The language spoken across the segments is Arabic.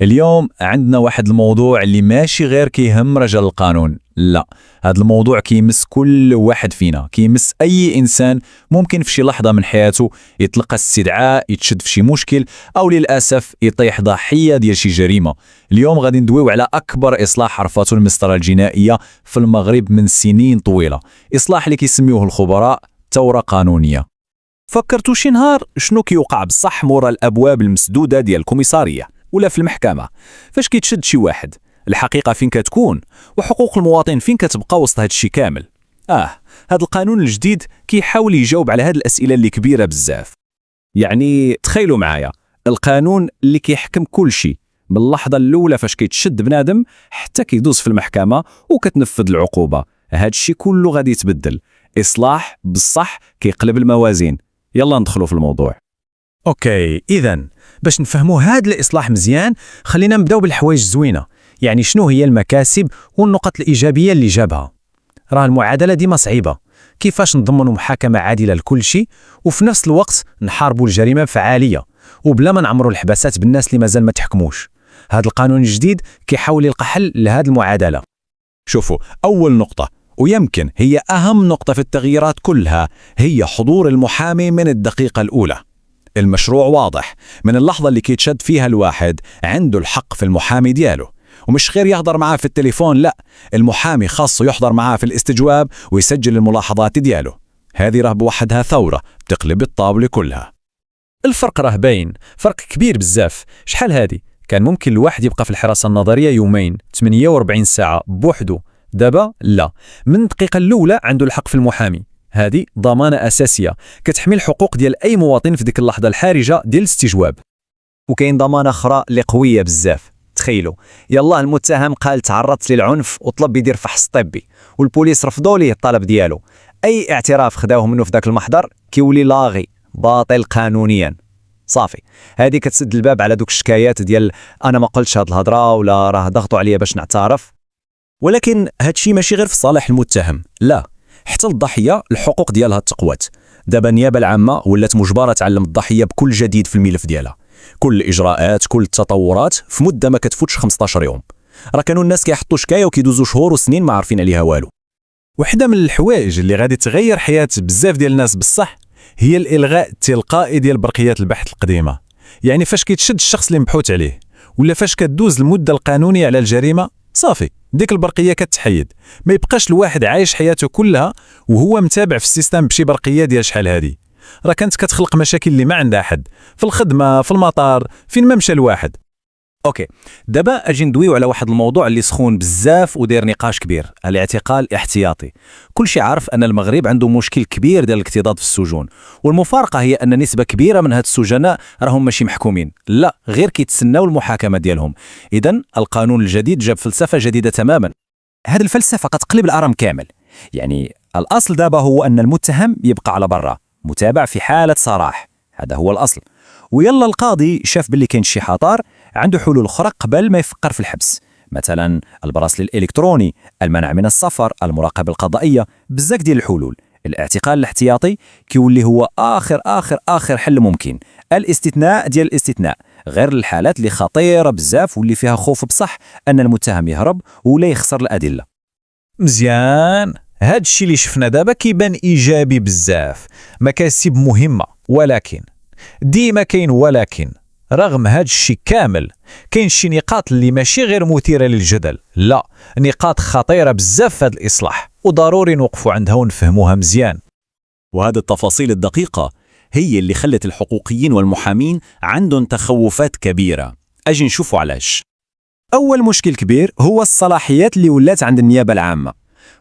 اليوم عندنا واحد الموضوع اللي ماشي غير كيهم رجال القانون، لا، هذا الموضوع كيمس كل واحد فينا، كيمس أي إنسان ممكن في شي لحظة من حياته يتلقى استدعاء، يتشد في شي مشكل، أو للأسف يطيح ضحية ديال شي جريمة. اليوم غادي ندويو على أكبر إصلاح عرفته المسطرة الجنائية في المغرب من سنين طويلة، إصلاح اللي كيسميوه الخبراء ثورة قانونية. فكرتوا شي نهار شنو كيوقع بصح مورا الابواب المسدوده ديال الكوميساريه ولا في المحكمه؟ فاش كيتشد شي واحد الحقيقه فين كتكون، وحقوق المواطن فين كتبقى وسط هاد الشي كامل؟ هاد القانون الجديد كيحاول يجاوب على هاد الاسئله اللي كبيره بزاف. يعني تخيلوا معايا القانون اللي كيحكم كل شي من اللحظه الاولى فاش كيتشد بنادم حتى كيدوز في المحكمه وكتنفذ العقوبه. هاد الشي كله غادي يتبدل، اصلاح بصح كيقلب الموازين. يلا ندخلوا في الموضوع. اوكي، اذا باش نفهموا هذا الاصلاح مزيان خلينا نبداو بالحوايج الزوينه. يعني شنو هي المكاسب والنقط الايجابيه اللي جابها؟ راه المعادله ديما صعيبه، كيفاش نضمنوا محاكمه عادله لكل شيء وفي نفس الوقت نحاربوا الجريمه بفعاليه وبلا ما نعمروا الحباسات بالناس اللي مازال ما تحكموش؟ هذا القانون الجديد كيحاول يلقى حل لهذه المعادله. شوفوا، اول نقطه ويمكن هي أهم نقطة في التغييرات كلها هي حضور المحامي من الدقيقة الأولى. المشروع واضح، من اللحظة اللي كيتشد فيها الواحد عنده الحق في المحامي دياله، ومش غير يحضر معاه في التليفون، لا، المحامي خاصه يحضر معاه في الاستجواب ويسجل الملاحظات دياله. هذه راه بوحدها ثورة بتقلب الطاولة كلها. الفرق راه باين، فرق كبير بزاف. شحال هادي كان ممكن الواحد يبقى في الحراسة النظرية يومين 48 ساعة بوحده، دابا لا، من الدقيقة الأولى عنده الحق في المحامي. هذه ضمانة أساسية كتحمي الحقوق ديال أي مواطن في ديك اللحظة الحرجة ديال الاستجواب. وكاين ضمانة أخرى اللي قوية بزاف. تخيلوا، يلا المتهم قال تعرضت للعنف وطلب يدير فحص طبي، والبوليس رفضوا ليه الطلب ديالو. أي اعتراف خداوه منه في ذاك المحضر كيولي لاغي، باطل قانونيا. صافي، هذه كتسد الباب على دوك الشكايات ديال أنا ما قلتش هاد الهضرة ولا راه ضغطوا عليا باش نعترف. ولكن هادشي ماشي غير في صالح المتهم، لا، حتى الضحية الحقوق ديالها تقوات. دابا النيابة العامة ولات مجبرة تعلم الضحية بكل جديد في الملف ديالها، كل الإجراءات، كل التطورات في مدة ما كتفوتش 15 يوم. راه كانوا الناس كيحطوا شكاية وكيدوزوا شهور وسنين ما عارفين عليها والو. وحده من الحوايج اللي غادي تغير حياة بزاف ديال الناس بصح هي الإلغاء التلقائي ديال برقيات البحث القديمة. يعني فاش كيتشد الشخص اللي مبحوث عليه ولا فاش كتدوز المدة القانونية على الجريمة، صافي ديك البرقيه كتحيد، ما يبقاش الواحد عايش حياته كلها وهو متابع في السيستم بشي برقيه ديال شحال هادي. راه كانت كتخلق مشاكل اللي ما عندها حد في الخدمه، في المطار، فين ما مشى الواحد. اوكي، دابا اجي ندويو على واحد الموضوع اللي سخون بزاف وداير نقاش كبير، الاعتقال الاحتياطي. كلشي عارف ان المغرب عنده مشكل كبير ديال الاكتظاظ في السجون، والمفارقه هي ان نسبه كبيره من هاد السجناء راهم ماشي محكومين، لا، غير كيتسناو المحاكمه ديالهم. اذا القانون الجديد جاب فلسفه جديده تماما. هاد الفلسفه كتقلب الارم كامل. يعني الاصل دابا هو ان المتهم يبقى على برا متابع في حاله سراح، هذا هو الاصل. ويلا القاضي شاف باللي كاين شي خطر، عنده حلول اخرى قبل ما يفكر في الحبس، مثلا البراسل الالكتروني، المنع من السفر، المراقبه القضائيه، بزاف ديال الحلول. الاعتقال الاحتياطي كيولي هو اخر حل ممكن، الاستثناء ديال الاستثناء، غير الحالات اللي خطيره بزاف واللي فيها خوف بصح ان المتهم يهرب ولا يخسر الادله. مزيان، هاد الشي اللي شفنا دابا كيبان ايجابي بزاف، مكاسب مهمه، ولكن ديما كاين ولكن. رغم هاد الشي كامل كاين شي نقاط اللي ماشي غير مثيره للجدل، لا، نقاط خطيره بزاف في هاد الاصلاح وضروري نوقفوا عندها ونفهموها مزيان. وهذه التفاصيل الدقيقه هي اللي خلت الحقوقيين والمحامين عندهم تخوفات كبيره. اجي نشوفوا علاش. اول مشكل كبير هو الصلاحيات اللي ولات عند النيابه العامه،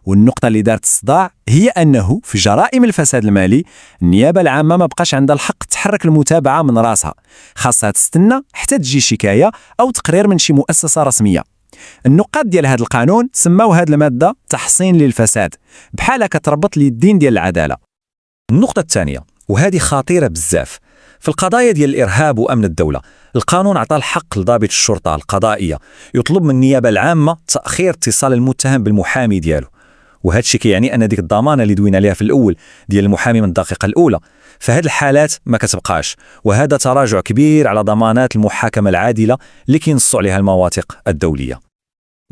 والنقطة اللي دارت الصداع هي أنه في جرائم الفساد المالي النيابة العامة ما بقاش عندها الحق تحرك المتابعة من راسها، خاصها تستنى حتى تجي شكاية أو تقرير من شي مؤسسة رسمية. النقاط ديال هذا القانون سماو هذه المادة تحصين للفساد، بحالها كتربط اليدين ديال العدالة. النقطة الثانية وهذه خطيرة بزاف، في القضايا ديال الإرهاب وأمن الدولة القانون عطى الحق لضابط الشرطة القضائية يطلب من النيابة العامة تأخير اتصال المتهم بالمحامي ديالو، وهذا الشيء كيعني ان ديك الضمانه اللي دوينا عليها في الاول ديال المحامي من الدقيقه الاولى فهاد الحالات ما كتبقاش، وهذا تراجع كبير على ضمانات المحاكمه العادله اللي كينصوا عليها المواثيق الدوليه.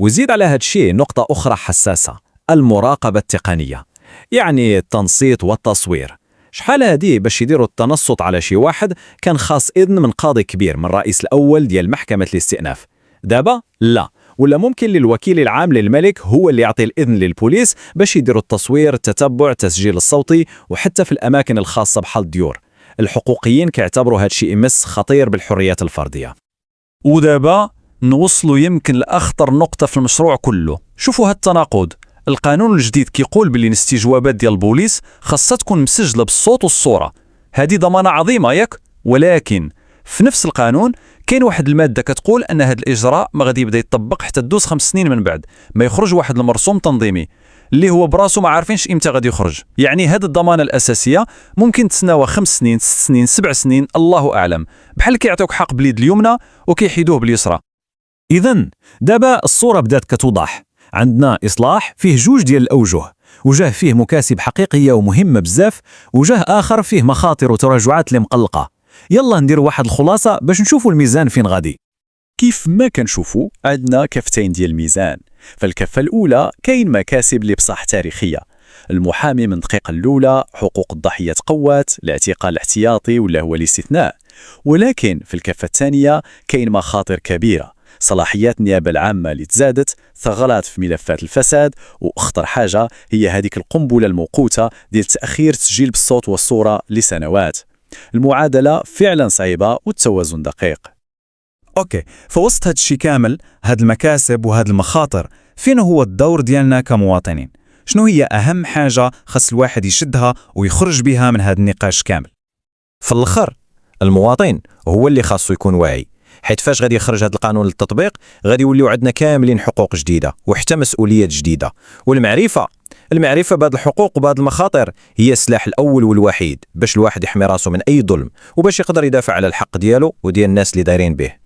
وزيد على هذا الشيء نقطة أخرى حساسة، المراقبة التقنية، يعني التنصيت والتصوير. شحال هادي باش يديروا التنصت على شي واحد كان خاص إذن من قاضي كبير من الرئيس الأول ديال محكمة الاستئناف. دابا لا، ولا ممكن للوكيل العام للملك هو اللي يعطي الإذن للبوليس باش يديروا التصوير، التتبع، التسجيل الصوتي، وحتى في الأماكن الخاصة بحال الديور. الحقوقيين كيعتبروا هذا الشيء يمس خطير بالحريات الفردية. ودابا نوصلوا يمكن لأخطر نقطة في المشروع كله. شوفوا هاد التناقض. القانون الجديد كيقول باللي الاستجوابات ديال البوليس خاصها تكون مسجلة بالصوت والصورة. هذه ضمانة عظيمة ياك؟ ولكن في نفس القانون كاين واحد المادة كتقول أن هذا الإجراء ما غادي يبدا يطبق حتى تدوز 5 سنين من بعد ما يخرج واحد المرسوم تنظيمي اللي هو براسو ما عارفينش امتى غادي يخرج. يعني هذه الضمانة الأساسية ممكن تسناوها 5 سنين، 6 سنين، 7 سنين، الله أعلم. بحال كيعطيوك حق باليد اليمنى وكيحيدوه باليسرى. إذن دابا الصورة بدات كتوضح. عندنا إصلاح فيه جوج ديال الأوجه، وجه فيه مكاسب حقيقية ومهمة بزاف، وجه آخر فيه مخاطر وتراجعات اللي مقلقة. يلا ندير واحد الخلاصة باش نشوفوا الميزان فين غادي. كيف ما كنشوفوا عندنا كفتين ديال الميزان. فالكفة الأولى كاين مكاسب اللي بصح تاريخية. المحامي من الدقيقة الأولى حقوق الضحية تقوات، الاعتقال الاحتياطي ولا هو الاستثناء. ولكن في الكفة الثانية كاين مخاطر كبيرة، صلاحيات النيابة العامة اللي تزادت، ثغرات في ملفات الفساد، وأخطر حاجة هي هذيك القنبلة الموقوتة ديال تأخير تسجيل بالصوت والصورة لسنوات. المعادلة فعلا صعيبة والتوازن دقيق. أوكي، فوسط هاد الشي كامل، هاد المكاسب وهاد المخاطر، فين هو الدور ديالنا كمواطنين؟ شنو هي أهم حاجة خاص الواحد يشدها ويخرج بها من هاد النقاش كامل؟ في الآخر المواطن هو اللي خاصه يكون واعي، حيث فاش غادي يخرج هذا القانون للتطبيق غادي يوليو عندنا كاملين حقوق جديدة وحتى مسؤوليات جديدة. والمعرفة بهذه الحقوق وبهذه المخاطر هي السلاح الأول والوحيد باش الواحد يحمي راسه من أي ظلم وباش يقدر يدافع على الحق ديالو وديال الناس اللي دايرين به.